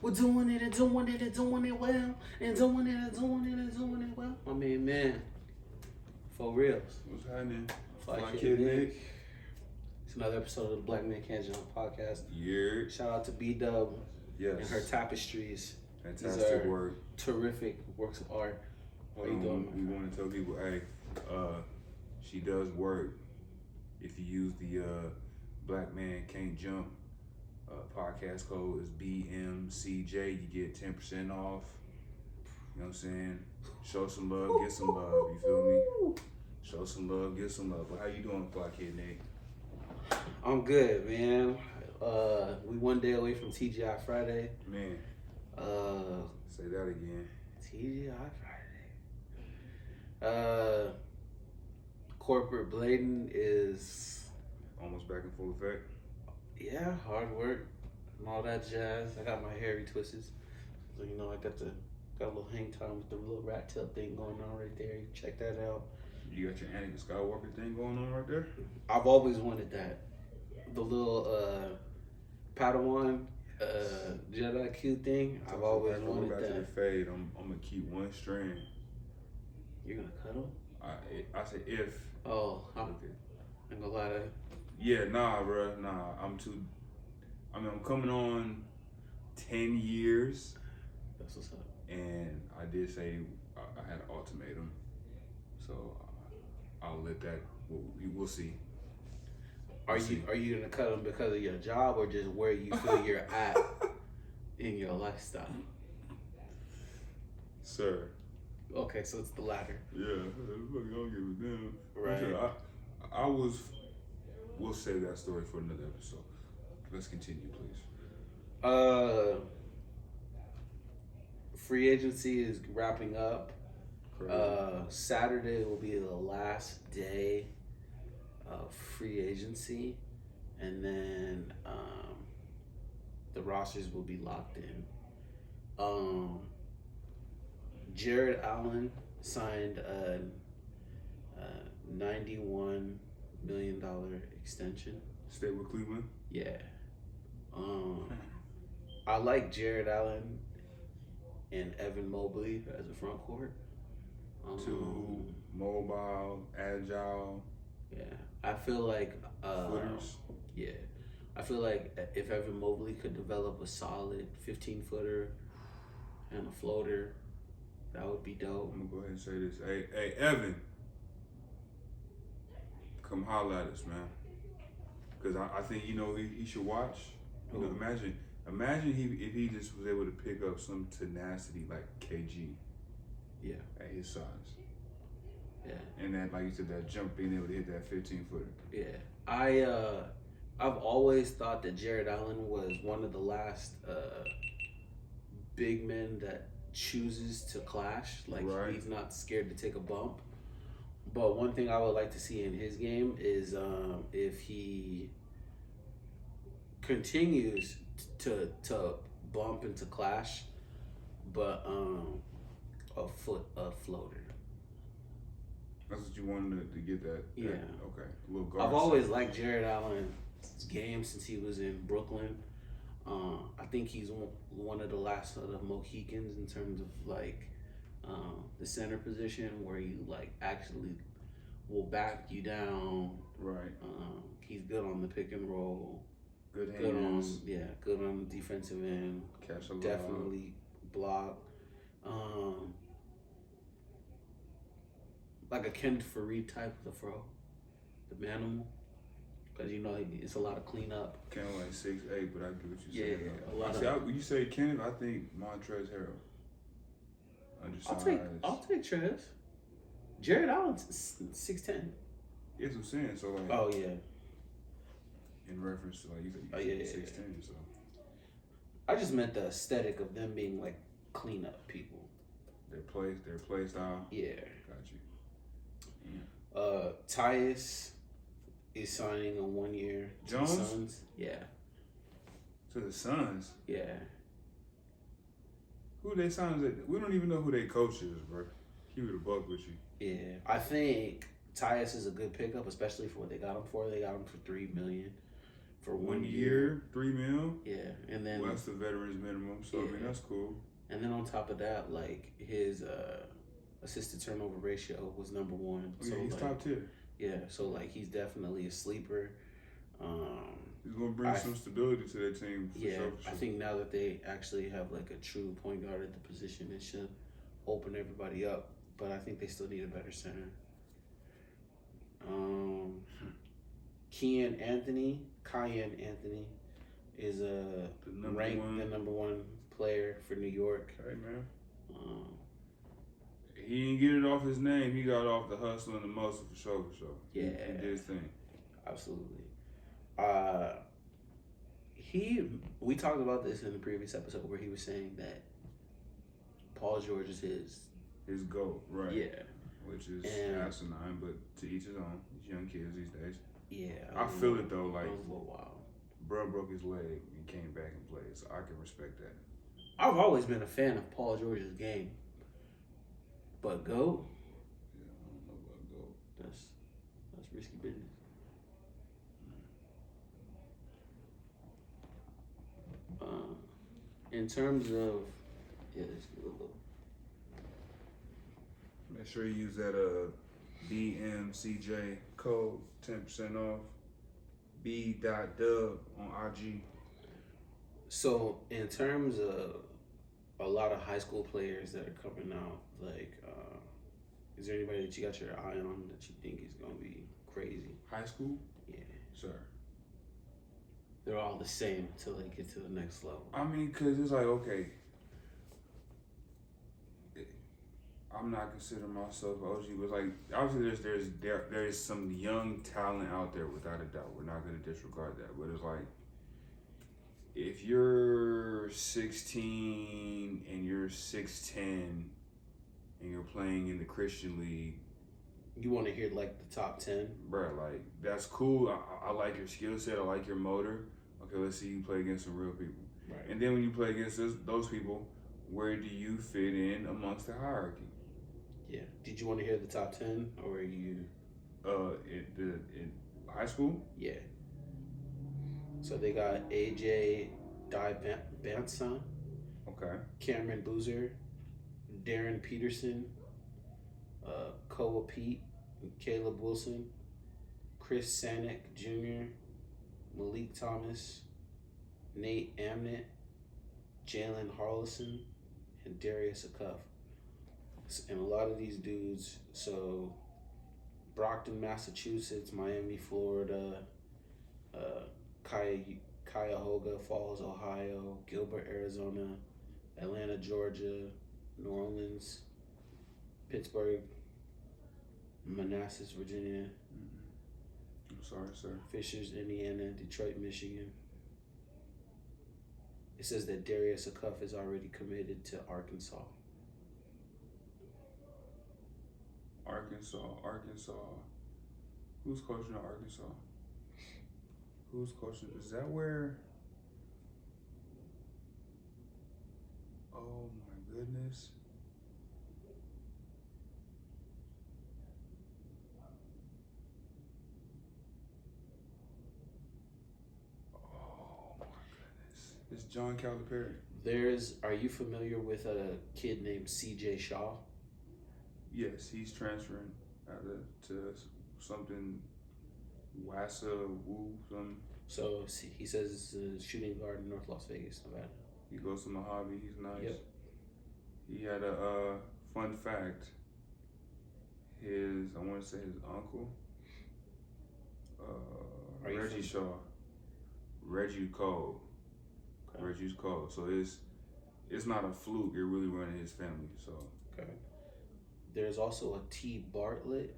We're doing it and doing it and doing it well. And doing it and doing it and doing it well. I mean, man. For reals. What's happening? Fly Kid Nick. It's another episode of the Black Man Can't Jump podcast. Yeah. Shout out to B-Dub Yes. and her tapestries. Fantastic work. Terrific works of art. What are you doing? We want to tell people, hey, she does work. If you use the Black Man Can't Jump podcast code is BMCJ, you get 10% off. You know what I'm saying? Show some love, get some love. You feel me? Show some love, get some love. But how you doing, Fly Kid Nick? I'm good, man. We one day away from TGI Friday. Man. Say that again. TGI Friday. Corporate blading is Almost back in full effect. yeah, hard work and all that jazz. I got my hair retwisted, so you know I got a little hang time with the little rat tail thing going on right there. You can check that out. You got your Anakin Skywalker thing going on right there? I've always wanted that. The little Padawan Jedi Q thing. I've always wanted back that. to the fade. I'm gonna keep one strand. You're gonna cut him? I say if. Oh, I'm gonna lie to you. Yeah, nah, bro, nah. I'm coming on 10 years, That's what's up. and I did say I had an ultimatum, so I'll let that. We'll see. Are you gonna cut them because of your job or just where you feel you're at in your lifestyle? Sir. Okay, so it's the latter. Yeah, I don't give a damn. Right. I we'll save that story for another episode. Let's continue, please. Free agency is wrapping up. Crazy. Saturday will be the last day of free agency, and then the rosters will be locked in. Jared Allen signed a $91 million extension. Stay with Cleveland. Yeah. I like Jared Allen and Evan Mobley as a front court. Too mobile, agile. Yeah, I feel like footers. Yeah, I feel like if Evan Mobley could develop a solid 15-footer and a floater, that would be dope. I'm gonna go ahead and say this. Hey, Evan, come holler at us, man. Cause I think he should watch. You know, imagine if he just was able to pick up some tenacity like KG. Yeah. At his size. Yeah. And that, like you said, that jump, being able to hit that 15-footer. Yeah. I've always thought that Jared Allen was one of the last big men that chooses to clash. Like, right. He's not scared to take a bump. But one thing I would like to see in his game is if he continues to bump and to clash, but a floater. That's what you wanted to get that. Yeah. Okay. A little guard. I've always liked Jared Allen's game since he was in Brooklyn. I think he's one of the last of the Mohicans in terms of like the center position where he like actually will back you down. Right. He's good on the pick and roll. Good hands. Good on the defensive end. Catch a lot. Definitely block. Like a Ken Fareed type of the fro, the manimal, because it's a lot of cleanup. Kind of like 6'8", but I get what you're saying. Yeah, a lot when you say Kenneth, I think Montrezl Harrell. Undersized. I'll take Trez. Jared Allen's 6'10". Yes, I'm saying. So like. Oh yeah. In reference to like you said 6'10", so. I just meant the aesthetic of them being like cleanup people. Their play style. Yeah. Got you. Tyus is signing a 1 year to Jones? the Suns. Yeah. To the Suns? Yeah. Who they signed? We don't even know who their coach is, bro. Keep it a buck with you. Yeah. I think Tyus is a good pickup, especially for what they got him for. They got him for $3 million. for 1 year, $3 million. Yeah, and then Well, that's the veterans minimum, so I mean that's cool. And then on top of that, like his assisted turnover ratio was number 1. Oh, yeah, so he's like, top tier. Yeah, so like he's definitely a sleeper. He's gonna bring some stability to that team. For sure. I think now that they actually have like a true point guard at the position, it should open everybody up. But I think they still need a better center. Kiyan Anthony is ranked the number 1 player for New York. Okay, man. He didn't get it off his name. He got off the hustle and the muscle for sure. Yeah, he did his thing. Absolutely. We talked about this in the previous episode where he was saying that Paul George is his GOAT, right? Yeah, which is asinine, but to each his own. These young kids these days. Yeah, I feel it though. Like, it was a little wild. Bro broke his leg and came back and played, so I can respect that. I've always been a fan of Paul George's game, but GOAT? Yeah, I don't know about GOAT. That's risky business. In terms of let's do a little. Make sure you use that BMCJ code, 10% off. B.dub on IG. So in terms of a lot of high school players that are coming out, like, is there anybody that you got your eye on that you think is gonna be crazy? High school? Yeah. Sir. They're all the same until they get to the next level. I mean, cause it's like, okay, I'm not considering myself OG, but like obviously there's some young talent out there without a doubt. We're not gonna disregard that, but it's like if you're 16 and you're 6'10" and you're playing in the Christian league, you want to hear like the top 10, bro. Like that's cool. I like your skill set. I like your motor. Okay, let's see you play against some real people. Right. And then when you play against those people, where do you fit in amongst the hierarchy? Yeah. Did you want to hear the top 10 or are you? In high school? Yeah. So they got AJ Bantson. Okay. Cameron Boozer, Darren Peterson, Koa Pete, Caleb Wilson, Chris Sanick Jr., Malik Thomas, Nate Amnett, Jalen Harlison, and Darius Akuf. And a lot of these dudes, so Brockton, Massachusetts, Miami, Florida, Cuyahoga Falls, Ohio, Gilbert, Arizona, Atlanta, Georgia, New Orleans, Pittsburgh, Manassas, Virginia. I'm sorry, sir. Fishers, Indiana, Detroit, Michigan. It says that Darius Akuf is already committed to Arkansas. Arkansas. Who's coaching at Arkansas? Who's coaching? Is that where? Oh my goodness. Oh my goodness. It's John Calipari. Are you familiar with a kid named CJ Shaw? Yes, he's transferring to something Wassa Woo something. So he says it's a shooting guard in North Las Vegas, Nevada. He goes to Mojave. He's nice. Yep. He had a fun fact. I want to say his uncle, Reggie Shaw, Reggie Cole. Okay. Reggie's Cole. So it's not a fluke. It really ran in his family. So okay. There's also a T. Bartlett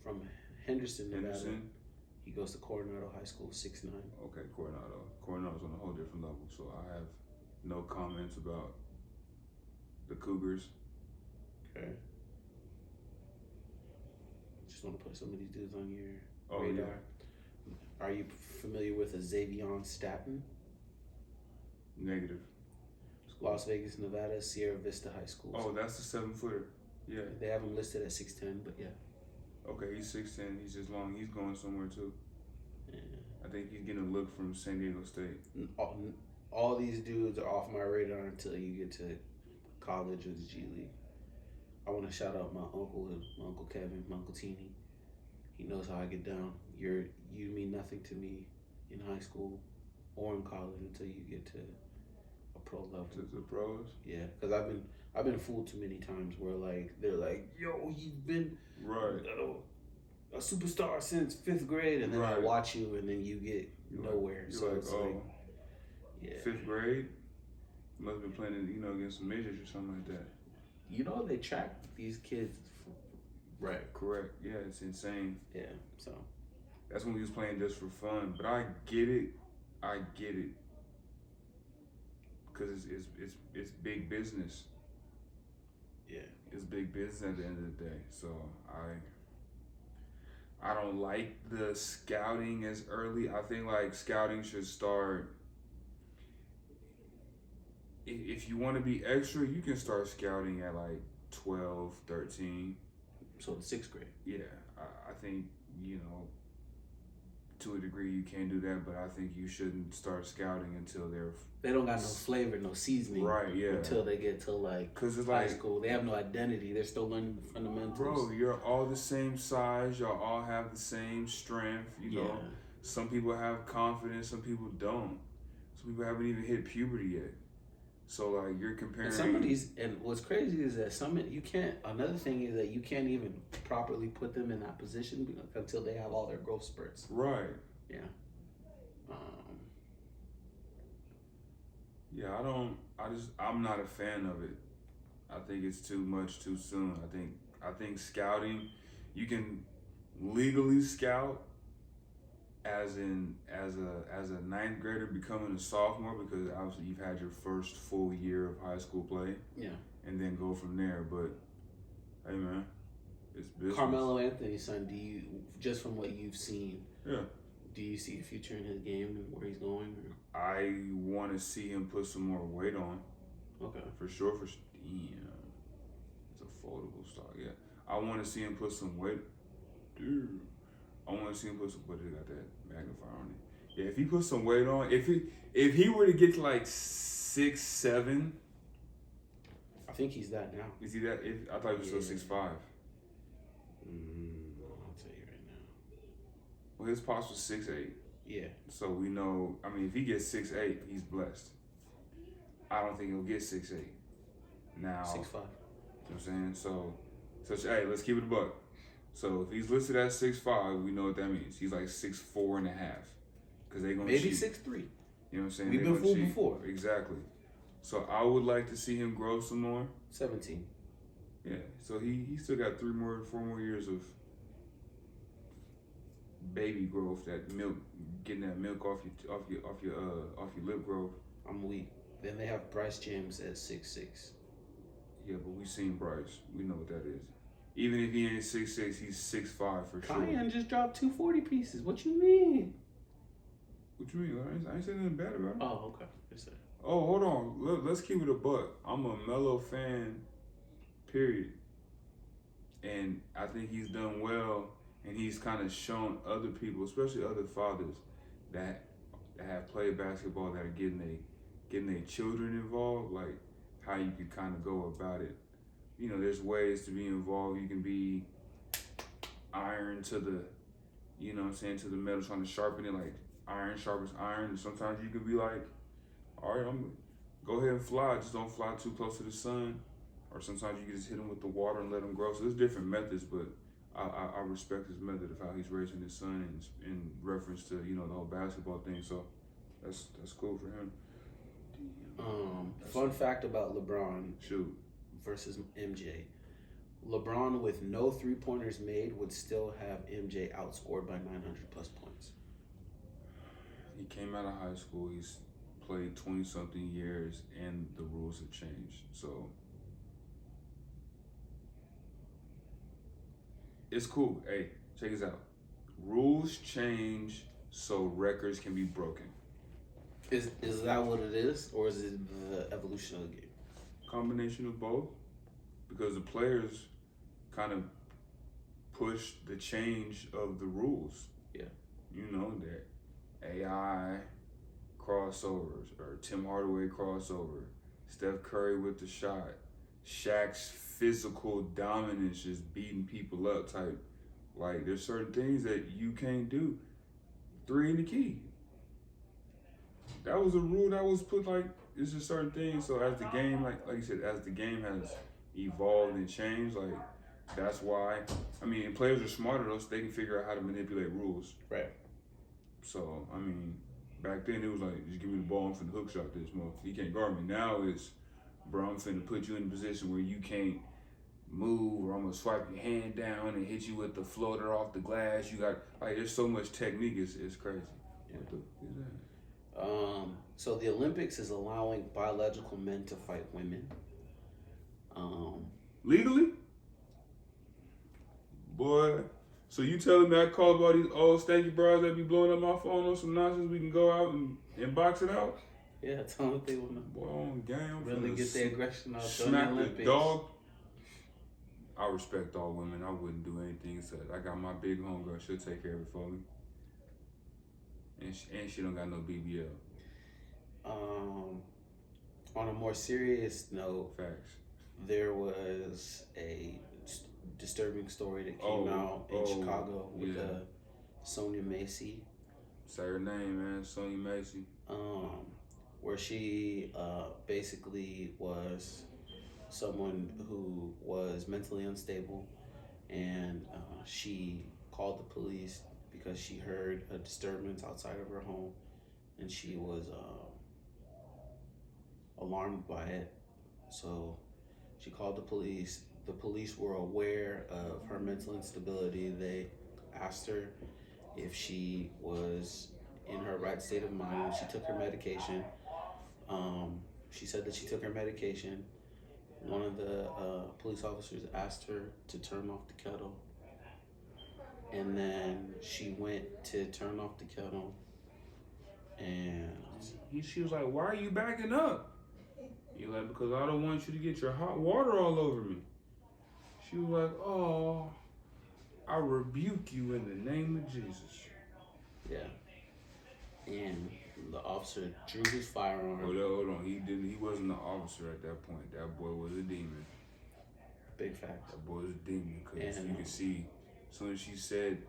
from Henderson, Nevada. He goes to Coronado High School, 6'9". Okay, Coronado's on a whole different level, so I have no comments about the Cougars. Okay. Just want to put some of these dudes on your radar. Yeah. Are you familiar with a Xavion Staten? Negative. Las Vegas, Nevada, Sierra Vista High School. Oh, that's the 7-footer. Yeah. They have him listed at 6'10", but yeah. Okay, he's 6'10". He's just long. He's going somewhere too. Yeah. I think he's getting a look from San Diego State. All these dudes are off my radar until you get to college or the G League. I want to shout out my uncle Kevin, my uncle Teeny. He knows how I get down. You mean nothing to me in high school or in college until you get to a pro level. To the pros? Yeah, because I've been fooled too many times where like they're like, yo, you've been right a superstar since 5th grade, and then I watch you, and then you get nowhere. So like, it's yeah. 5th grade? Must have been playing, against some majors or something like that. They track these kids. Right. Correct. Yeah, it's insane. Yeah, so. That's when we was playing just for fun. But I get it. Because it's big business. Yeah. It's big business at the end of the day. So I don't like the scouting as early. I think like scouting should start. If you want to be extra, you can start scouting at like 12, 13. So in 6th grade. Yeah, I think, to a degree you can do that, but I think you shouldn't start scouting until they don't got no flavor, no seasoning. Right, yeah. Until they get to like Cause it's high school. They have no identity. They're still learning the fundamentals. Bro, you're all the same size. Y'all all have the same strength. You know, some people have confidence, some people don't. Some people haven't even hit puberty yet. So like you're comparing. And some of these, and what's crazy is that you can't. Another thing is that you can't even properly put them in that position until they have all their growth spurts. Right. Yeah. Yeah, I'm not a fan of it. I think it's too much too soon. I think scouting, you can legally scout as a 9th grader becoming a sophomore, because obviously you've had your first full year of high school play. Yeah. And then go from there. But hey man, it's business. Carmelo Anthony's son, just from what you've seen, yeah, do you see a future in his game and where he's going? Or? I want to see him put some more weight on. Okay. For sure. It's a foldable stock. Yeah. I want to see him put some weight. Dude. I want to see him put some, but it got that magnifier on it. Yeah, if he put some weight on, if he were to get to like 6'7", I think he's that now. Is he that? I thought he was still 6'5". I'll tell you right now. Well, his pops was 6'8". Yeah. So we know. I mean, if he gets 6'8", he's blessed. I don't think he'll get 6'8". Now 6'5". You know what I'm saying? So hey, let's keep it a buck. So if he's listed at 6'5", we know what that means. He's like 6'4.5", because they're gonna maybe cheat. 6'3". You know what I'm saying? We've been fooled before. Exactly. So I would like to see him grow some more. 17. Yeah. So he still got 4 more years of baby growth. That milk, getting that milk off your lip growth. I'm weak. Then they have Bryce James at 6'6". Yeah, but we've seen Bryce. We know what that is. Even if he ain't 6'6", he's 6'5" for sure. Kiyan just dropped 2 40 pieces. What you mean? What you mean? I ain't saying nothing bad about him. Oh, okay. Oh, hold on. Let's keep it a buck. I'm a Melo fan, period. And I think he's done well, and he's kind of shown other people, especially other fathers, that have played basketball, that are getting their children involved, like how you could kind of go about it. You know, there's ways to be involved. You can be iron to the, to the metal, trying to sharpen it, like iron sharpens iron. And sometimes you could be like, all right, go ahead and fly. Just don't fly too close to the sun. Or sometimes you can just hit them with the water and let them grow. So there's different methods, but I respect his method of how he's raising his son in reference to, the whole basketball thing. So that's cool for him. Fun fact about LeBron. Shoot. Versus MJ. LeBron with no 3-pointers made would still have MJ outscored by 900 plus points. He came out of high school. He's played 20-something years, and the rules have changed. So it's cool. Hey, check this out. Rules change so records can be broken. Is that what it is, or is it the evolution of the game? Combination of both, because the players kind of push the change of the rules. Yeah. That AI crossovers or Tim Hardaway crossover, Steph Curry with the shot, Shaq's physical dominance just beating people up type. Like there's certain things that you can't do. 3 in the key. That was a rule that was put like it's just certain things. So as the game, like you said, as the game has evolved and changed, like that's why. I mean, players are smarter though, so they can figure out how to manipulate rules. Right. So I mean, back then it was like, just give me the ball, I'm finna hook shot this motherfucker. You can't guard me. Now it's, bro, I'm finna put you in a position where you can't move, or I'm gonna swipe your hand down and hit you with the floater off the glass. You got like, there's so much technique. It's crazy. Yeah. What the is that? So the Olympics is allowing biological men to fight women. Legally? Boy, so you telling me I called all these old stanky bras that be blowing up my phone on some nonsense, we can go out and box it out? Yeah, tell them if they want to Boy, on game. really get their aggression out during Smack the the Olympics. dog. I respect all women. I wouldn't do anything. So I got my big homegirl. She'll take care of it for me. And she don't got no BBL. On a more serious note, Facts. there was a disturbing story that came out in Chicago with Sonia Macy. Say her name, man. Sonia Macy. Where she basically was someone who was mentally unstable, and she called the police because she heard a disturbance outside of her home, and she was alarmed by it. So she called the police. The police were aware of her mental instability. They asked her if she was in her right state of mind when she took her medication. She said that she took her medication. One of the police officers asked her to turn off the kettle. And then she went to turn off the kettle. And she was like, "Why are you backing up?" You're like, "Because I don't want you to get your hot water all over me." She was like, "Oh, I rebuke you in the name of Jesus." Yeah. And the officer drew his firearm. Hold on. He wasn't an officer at that point. That boy was a demon. Big fact. That boy was a demon, because you can see, as soon as she said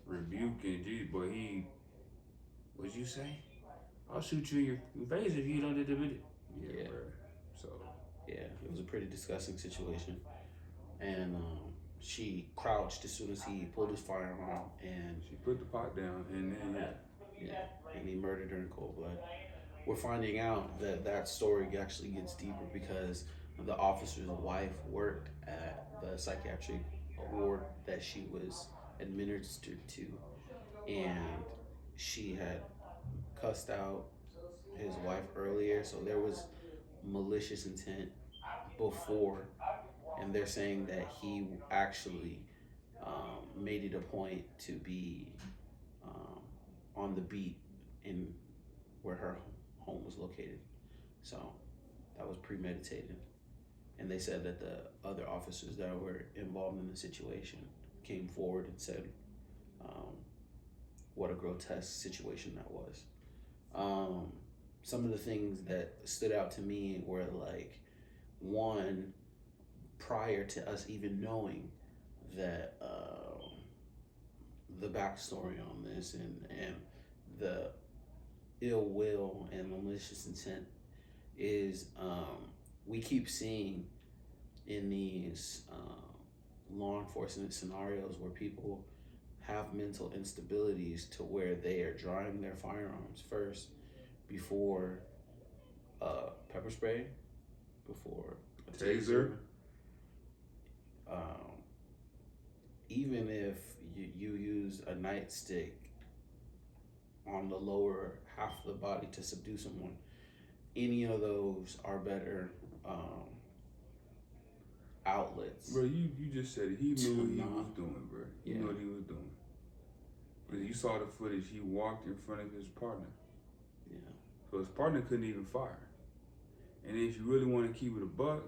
rebuke and Jesus, boy, what'd you say? I'll shoot you in your face if you don't admit it. Yeah, bro. So. Yeah, it was a pretty disgusting situation. And she crouched as soon as he pulled his firearm, and she put the pot down, and then and he murdered her in cold blood. We're finding out that story actually gets deeper because the officer's wife worked at the psychiatric ward that she was administered to, and she had cussed out his wife earlier, so there was malicious intent before, and they're saying that he actually made it a point to be on the beat in where her home was located. So that was premeditated. And they said that the other officers that were involved in the situation came forward and said what a grotesque situation that was. Some of the things that stood out to me were like, one, prior to us even knowing that the backstory on this and the ill will and malicious intent is we keep seeing in these law enforcement scenarios where people have mental instabilities to where they are drying their firearms first before pepper spray, before a taser. Even if you use a nightstick on the lower half of the body to subdue someone, any of those are better outlets. Bro, you just said it. He knew what he was doing, bro. He knew what he was doing. Because you saw the footage, he walked in front of his partner. Yeah. So his partner couldn't even fire. And if you really want to keep it a buck,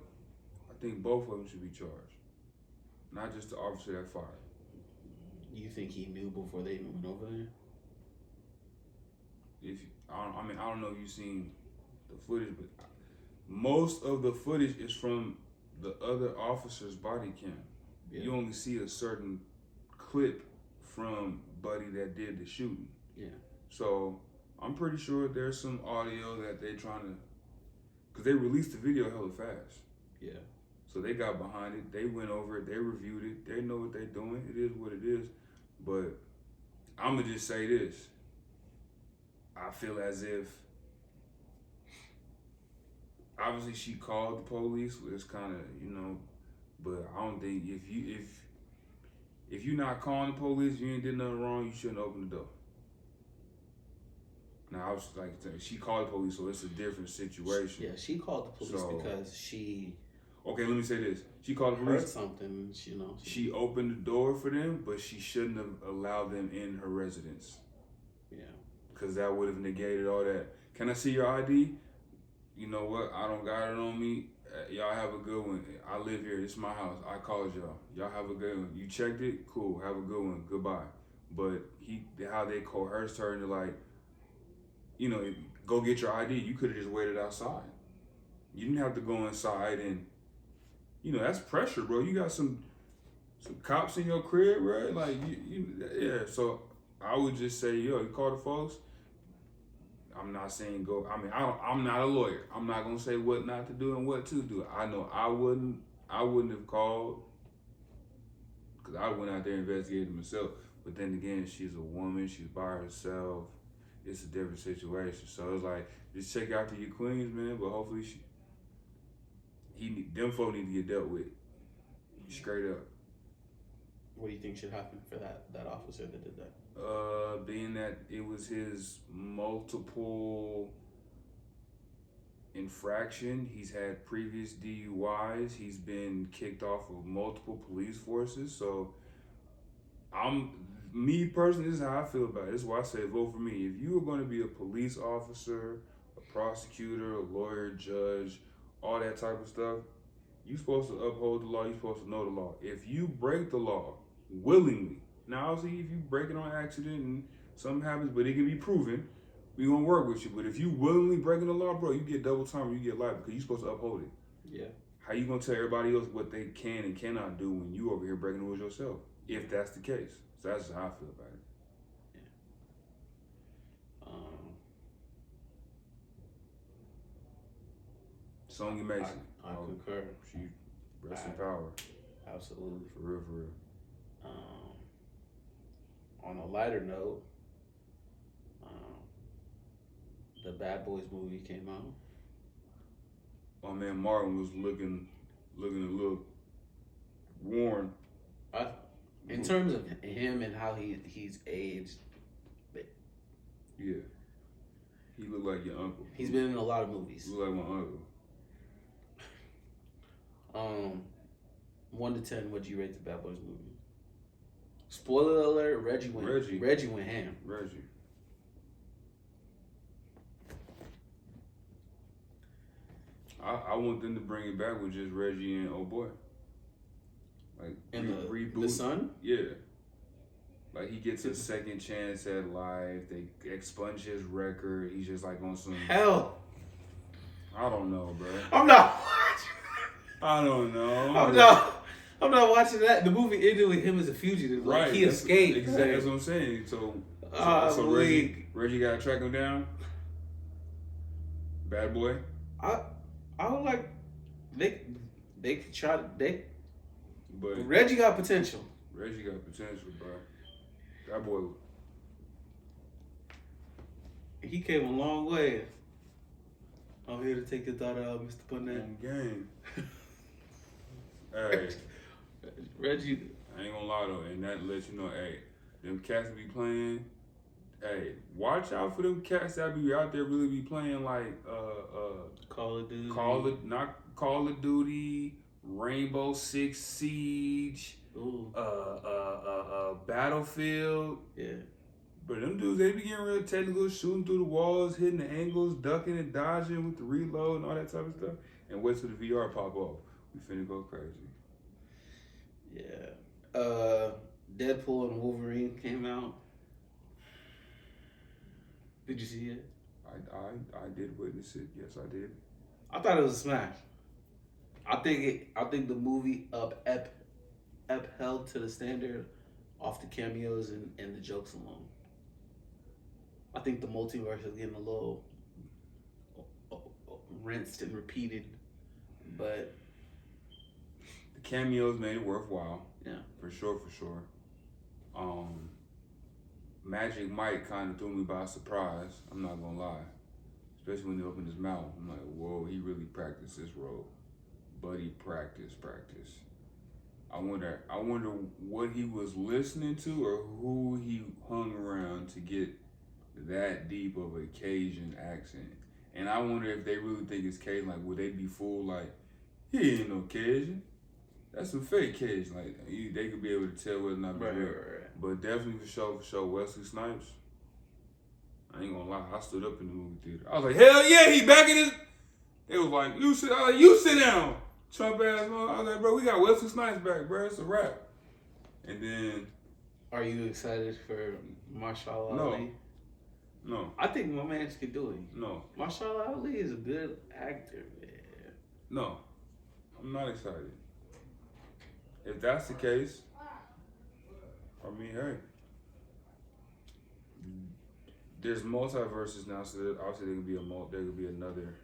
I think both of them should be charged. Not just the officer that fired. You think he knew before they even went over there? I don't know if you've seen the footage, but most of the footage is from the other officer's body cam. Yeah. You only see a certain clip from Buddy that did the shooting. Yeah. So I'm pretty sure there's some audio that they trying to, because they released the video hella fast. Yeah. So they got behind it. They went over it. They reviewed it. They know what they're doing. It is what it is. But I'm going to just say this. I feel as if, obviously she called the police, which is kind of, but I don't think if you're not calling the police, you ain't did nothing wrong, you shouldn't open the door. Now, I was like, she called the police, so it's a different situation. Yeah, she called the police because she... Okay, let me say this. She called the heard police. Something, She opened the door for them, but she shouldn't have allowed them in her residence. Yeah. Because that would have negated all that. Can I see your ID? You know what? I don't got it on me. Y'all have a good one. I live here. This is my house. I called y'all. Y'all have a good one. You checked it? Cool. Have a good one. Goodbye. But how they coerced her into like, go get your ID. You could have just waited outside. You didn't have to go inside and, that's pressure, bro. You got some cops in your crib, right? Like, yeah. So I would just say, you call the folks. I'm not saying go. I'm not a lawyer. I'm not gonna say what not to do and what to do. I know I wouldn't have called because I went out there and investigated myself. But then again, she's a woman. She's by herself. It's a different situation. So it's like, just check out to your queens, man. But hopefully them folk need to get dealt with straight up. What do you think should happen for that officer that did that? Being that it was his multiple infraction, he's had previous DUIs, he's been kicked off of multiple police forces. So me personally, this is how I feel about it. This is why I say vote for me. If you are going to be a police officer, a prosecutor, a lawyer, judge, all that type of stuff, you're supposed to uphold the law, you're supposed to know the law. If you break the law willingly, now obviously if you break it on accident and something happens, but it can be proven, we're going to work with you. But if you willingly breaking the law, bro, you get double time or you get life because you're supposed to uphold it. Yeah. How you going to tell everybody else what they can and cannot do when you over here breaking the rules yourself? If that's the case. So that's how I feel about it. Sonya Mason. I concur. She rests in power. Absolutely. For real, for real. On a lighter note, the Bad Boys movie came out. My man Martin was looking a little worn. In terms of him and how he's aged. Yeah. He looked like your uncle. He's been in a lot of movies. He looked like my uncle. 1 to 10, what'd you rate the Bad Boys movie? Spoiler alert, Reggie went ham. Reggie. I want them to bring it back with just Reggie and oh boy. Like and reboot. The son? Yeah. Like he gets a second chance at life. They expunge his record. He's just like on some hell. I don't know, bro. I'm not watching. I don't know. I'm not watching that. The movie ended with him as a fugitive. Like, right. He escaped. Exactly. That's what I'm saying. So Reggie got to track him down. Bad boy. I would like they could try to but Reggie got potential. Reggie got potential, bro. That boy. He came a long way. I'm here to take your daughter out, Mr. Burnett. Game. Hey. Reggie. I ain't gonna lie though, and that lets you know, hey, them cats be playing. Hey, watch out for them cats that be out there really be playing like Call of Duty. Not Call of Duty, Rainbow Six Siege, Battlefield. Yeah. But them dudes, they be getting real technical, shooting through the walls, hitting the angles, ducking and dodging with the reload and all that type of stuff. And wait till the VR pop off. We finna go crazy. Yeah. Deadpool and Wolverine came out. Did you see it? I did witness it. Yes, I did. I thought it was a smash. I think the movie upheld to the standard off the cameos and the jokes alone. I think the multiverse is getting a little rinsed and repeated, but the cameos made it worthwhile. Yeah, for sure. Magic Mike kind of threw me by surprise. I'm not gonna lie, especially when he opened his mouth. I'm like, whoa, he really practiced this role. Buddy, practice. I wonder what he was listening to or who he hung around to get that deep of a Cajun accent. And I wonder if they really think it's Cajun. Like, would they be fooled? Like, he ain't no Cajun. That's some fake Cajun. Like, they could be able to tell whether or not it's real. Right. But definitely for sure, Wesley Snipes. I ain't gonna lie, I stood up in the movie theater. I was like, hell yeah, he back in his. It was like, you sit down, Trump ass. I was like, bro, we got Wesley Snipes back, bro. It's a wrap. And then, are you excited for Marshall Ali? No. I think my man could do it. No. Marshall Ali is a good actor, man. No, I'm not excited. If that's the case, I mean, hey, there's multiverses now, so obviously there could be another.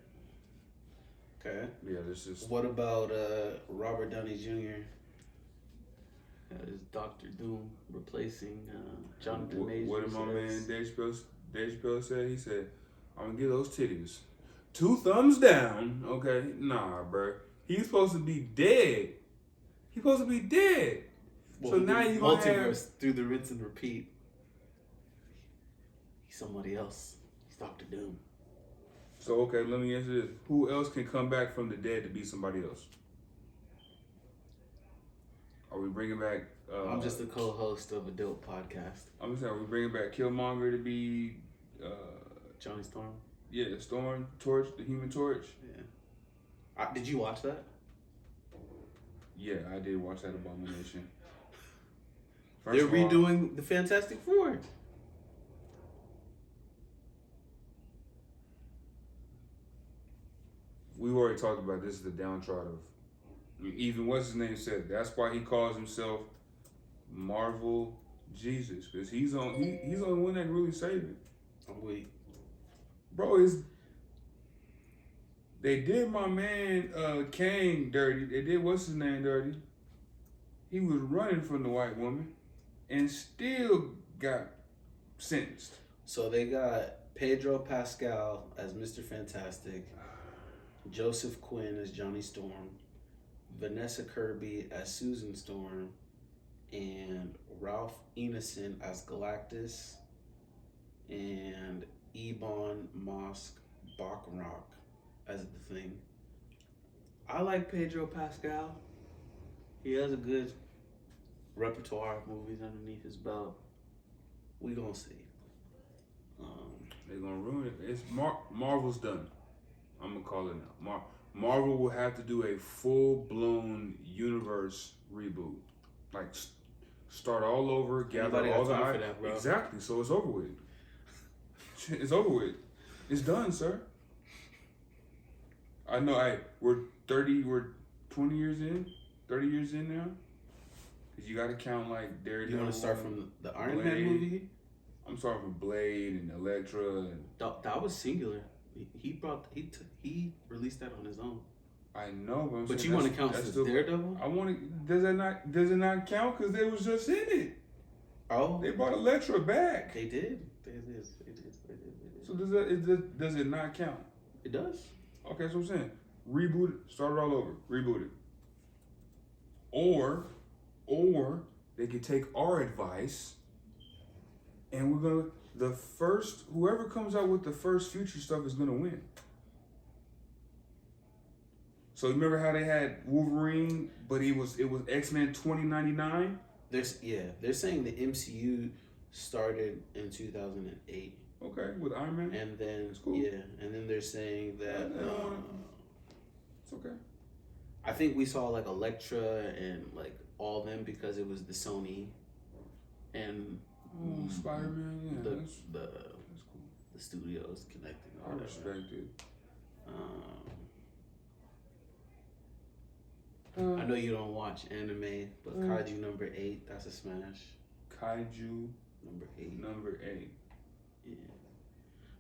Okay. Yeah, there's just. What about Robert Downey Jr. As Dr. Doom replacing Jonathan Majors? What did my man Dave Chappelle said? He said, "I'm gonna give those titties 2 thumbs down." Okay, nah, bro. He's supposed to be dead. He's supposed to be dead. Well, so now you multiverse through the rinse and repeat. He's somebody else. He's Dr. Doom. So okay, let me answer this: who else can come back from the dead to be somebody else? Are we bringing back? I'm just the co-host of a dope podcast. I'm just saying, are we bringing back Killmonger to be Johnny Storm? Yeah, Storm, Torch, the Human Torch. Yeah. Did you watch that? Yeah, I did watch that Abomination. They're redoing the Fantastic Four. We've already talked about this is the downtrodden of. Even what's his name said. That's why he calls himself Marvel Jesus, because he's the only one that can really save it. I'm weak. Bro, they did my man Kang dirty. They did what's his name dirty. He was running from the white woman and still got sentenced. So they got Pedro Pascal as Mr. Fantastic, Joseph Quinn as Johnny Storm, Vanessa Kirby as Susan Storm, and Ralph Ineson as Galactus, and Ebon Mosk Bachrach as the Thing. I like Pedro Pascal. He has a good repertoire of movies underneath his belt. We gonna see. They're gonna ruin it. It's Marvel's done. I'm gonna call it now. Marvel will have to do a full-blown universe reboot, like start all over, gather all the that, bro. Exactly. So it's over with. It's over with. It's done, sir. I know. We're 20 years in, 30 years in now. Cause you got to count like Daredevil. You want to start from the Iron Blade. Man movie? I'm starting from Blade and Elektra. And that was singular. He released that on his own. I know, but you want to count as Daredevil? I want to. Does it not count? Because they was just in it. Oh, they brought Elektra back. They did. So does it not count? It does. Okay, that's what I'm saying. Reboot it. Start it all over. Reboot it. Or they could take our advice, and we're gonna whoever comes out with the first future stuff is gonna win. So you remember how they had Wolverine, but it was X-Men 2099? They're saying the MCU started in 2008. Okay, with Iron Man. And then that's cool. Yeah, and then they're saying that it's okay. I think we saw like Elektra and like all them because it was the Sony and Spider-Man. Yeah, the that's cool. The the studios connecting. I respect it. I know you don't watch anime, but Kaiju number 8, that's a smash. Kaiju number 8. Number 8. Yeah.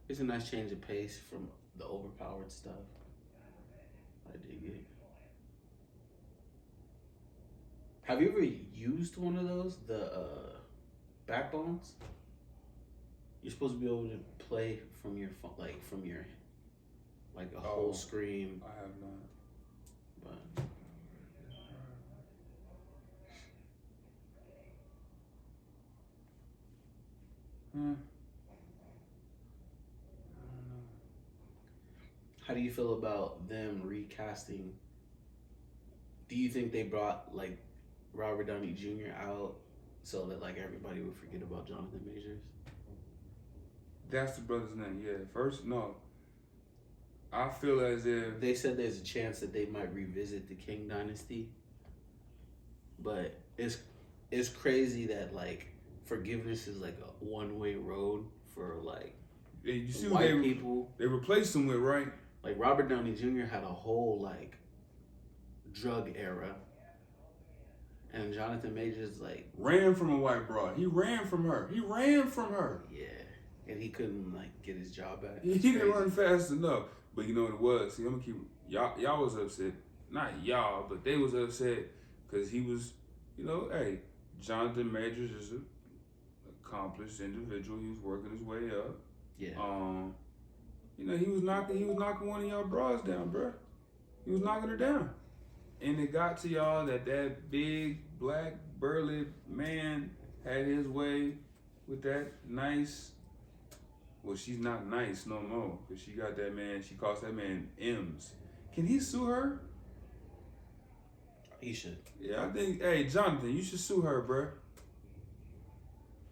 It's a nice change of pace from the overpowered stuff. I dig it. Have you ever used one of those? The backbones? You're supposed to be able to play from your phone, like a whole screen. I have not. But I don't know. how do you feel about them recasting? Do you think they brought like Robert Downey Jr. out so that like everybody would forget about Jonathan Majors? That's the brother's name. Yeah. First, no. I feel as if They said there's a chance that they might revisit the King Dynasty, but it's crazy that like forgiveness is like a one-way road for like you see white what people. they replaced him with, right? Like Robert Downey Jr. had a whole like drug era, and Jonathan Majors like Ran from a white broad. He ran from her. yeah, and he couldn't like get his job back. He It's didn't crazy. run fast enough. But you know what it was? See, I'm gonna keep y'all was upset. Not y'all, but they was upset because he was, hey, Jonathan Majors is an accomplished individual. He was working his way up. Yeah. He was knocking one of y'all bras down, bruh. He was knocking her down. And it got to y'all that big, black, burly man had his way with that nice. Well, she's not nice no more because she got that man. She cost that man M's. Can he sue her? He should. Yeah, I think. Hey, Jonathan, you should sue her, bruh.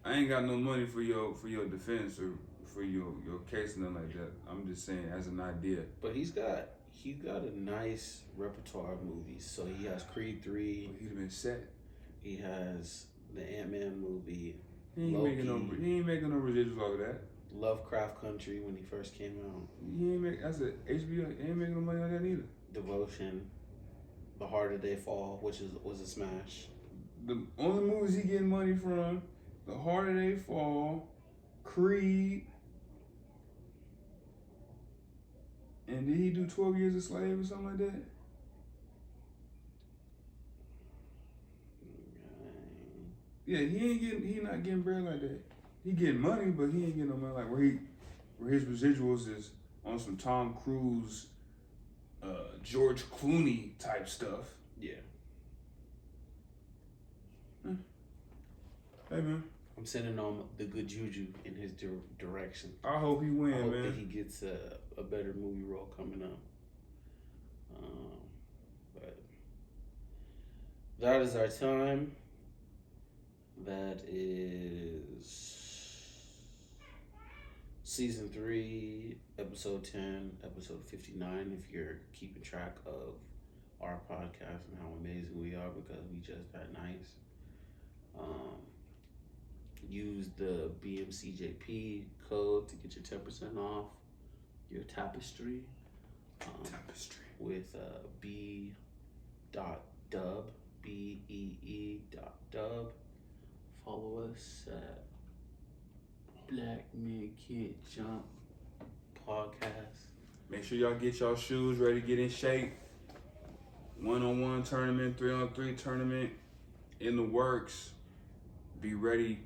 I ain't got no money for your defense or for your case or nothing like that. I'm just saying as an idea. But he's got a nice repertoire of movies. So he has Creed 3. He'd have been set. He has the Ant-Man movie. He ain't making no residuals off of that. Lovecraft Country when he first came out. That's a HBO. He ain't making no money on that either. Devotion. The Harder They Fall, which was a smash. The only movies he getting money from, The Harder They Fall, Creed, and did he do 12 Years a Slave or something like that? Yeah, he not getting bread like that. He getting money, but he ain't getting no money like where his residuals is on some Tom Cruise, George Clooney type stuff. Yeah. Hey man, I'm sending on the good juju in his direction. I hope he win, I hope man. that he gets a better movie role coming up. But that is our time. That is season 3, episode 10, episode 59. If you're keeping track of our podcast and how amazing we are because we just that nice. Use the BMCJP code to get your 10% off your tapestry. Tapestry. With B.dub, BEE.dub. Follow us at Black Men Can't Jump Podcast. Make sure y'all get y'all shoes ready, get in shape. 1-on-1 tournament, 3-on-3 tournament in the works. Be ready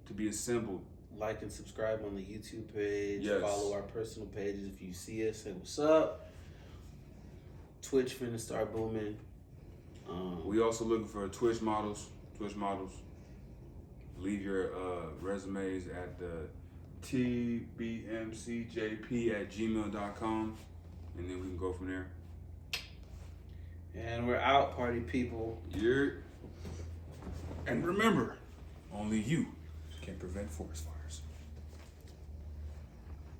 to be assembled. Like and subscribe on the YouTube page. Yes. Follow our personal pages. If you see us, say what's up. Twitch finna start booming. We also looking for Twitch models. Leave your resumes at the tbmcjp@gmail.com, and then we can go from there. And we're out, party people. And remember, only you can prevent forest fire.